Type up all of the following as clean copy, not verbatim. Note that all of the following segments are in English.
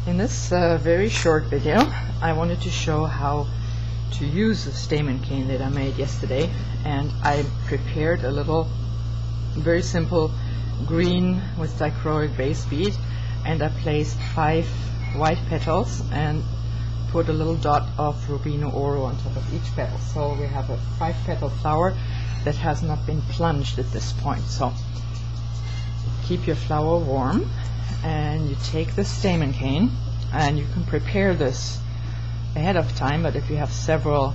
In this very short video, I wanted to show how to use the stamen cane that I made yesterday, and I prepared a little very simple green with dichroic base bead, and I placed 5 white petals and put a little dot of Rubino Oro on top of each petal. So we have a 5-petal flower that has not been plunged at this point. So keep your flower warm, and you take the stamen cane, and you can prepare this ahead of time, but if you have several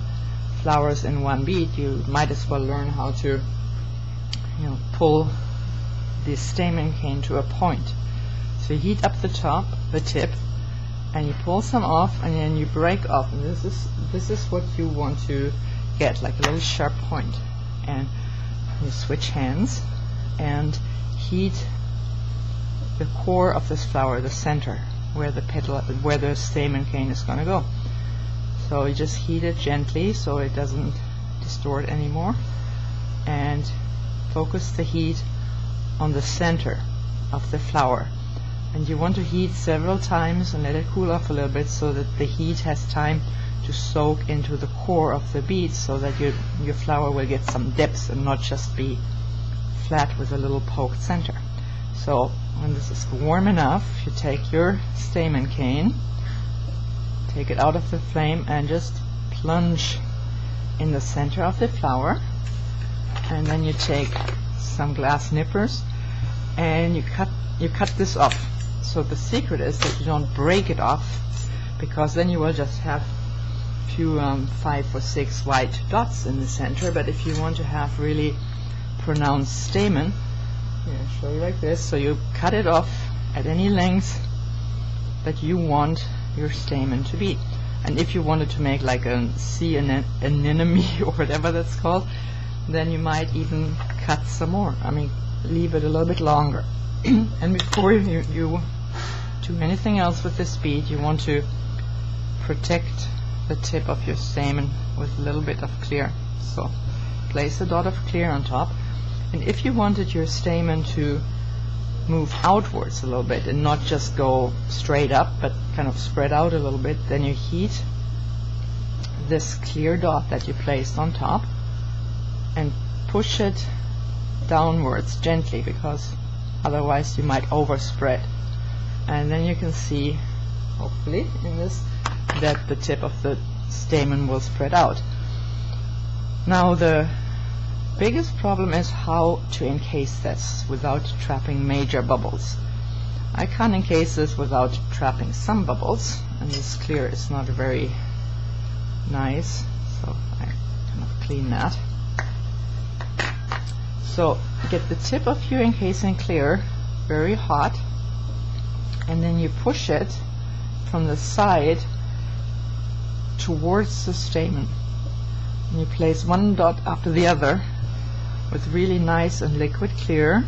flowers in one bead, you might as well learn how to pull the stamen cane to a point. So you heat up the tip, and you pull some off, and then you break off, and this is what you want to get, like a little sharp point. And you switch hands and heat the core of this flower, the center, where the stamen cane is going to go. So you just heat it gently so it doesn't distort anymore, and focus the heat on the center of the flower. And you want to heat several times and let it cool off a little bit so that the heat has time to soak into the core of the bead, so that your flower will get some depth and not just be flat with a little poked center. So when this is warm enough, you take your stamen cane, take it out of the flame, and just plunge in the center of the flower. And then you take some glass nippers and you cut this off. So the secret is that you don't break it off, because then you will just have a few 5 or 6 white dots in the center. But if you want to have really pronounced stamen, I'll show you like this. So you cut it off at any length that you want your stamen to be. And if you wanted to make like a sea anemone or whatever that's called, then you might even cut some more. I mean, leave it a little bit longer. And before you do anything else with this bead, you want to protect the tip of your stamen with a little bit of clear. So place a dot of clear on top. And if you wanted your stamen to move outwards a little bit and not just go straight up but kind of spread out a little bit, then you heat this clear dot that you placed on top and push it downwards gently, because otherwise you might overspread. And then you can see, hopefully in this, that the tip of the stamen will spread out. Now the biggest problem is how to encase this without trapping major bubbles. I can't encase this without trapping some bubbles, and this clear is not very nice, so I kind of clean that. So get the tip of your encasing clear very hot, and then you push it from the side towards the stamen. And you place one dot after the other with really nice and liquid clear,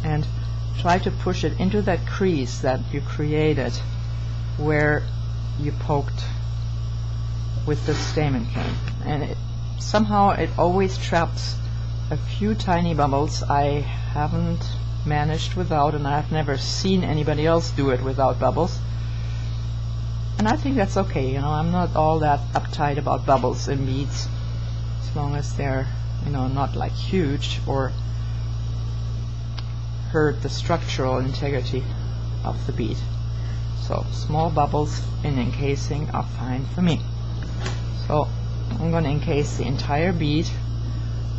and try to push it into that crease that you created where you poked with the stamen cane. And somehow it always traps a few tiny bubbles. I haven't managed without, and I've never seen anybody else do it without bubbles. And I think that's okay. I'm not all that uptight about bubbles in beads, as long as they're not like huge or hurt the structural integrity of the bead. So small bubbles in encasing are fine for me. So I'm going to encase the entire bead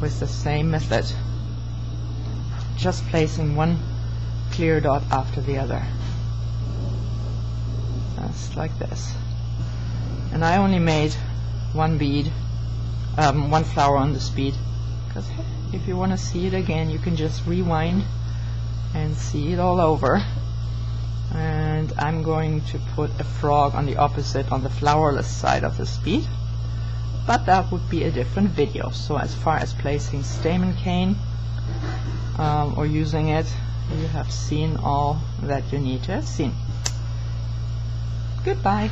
with the same method, just placing one clear dot after the other, just like this. And I only made one bead, one flower on this bead, because if you want to see it again, you can just rewind and see it all over. And I'm going to put a frog on the opposite, on the flowerless side of this bead, but that would be a different video. So as far as placing stamen cane or using it, you have seen all that you need to have seen. Goodbye.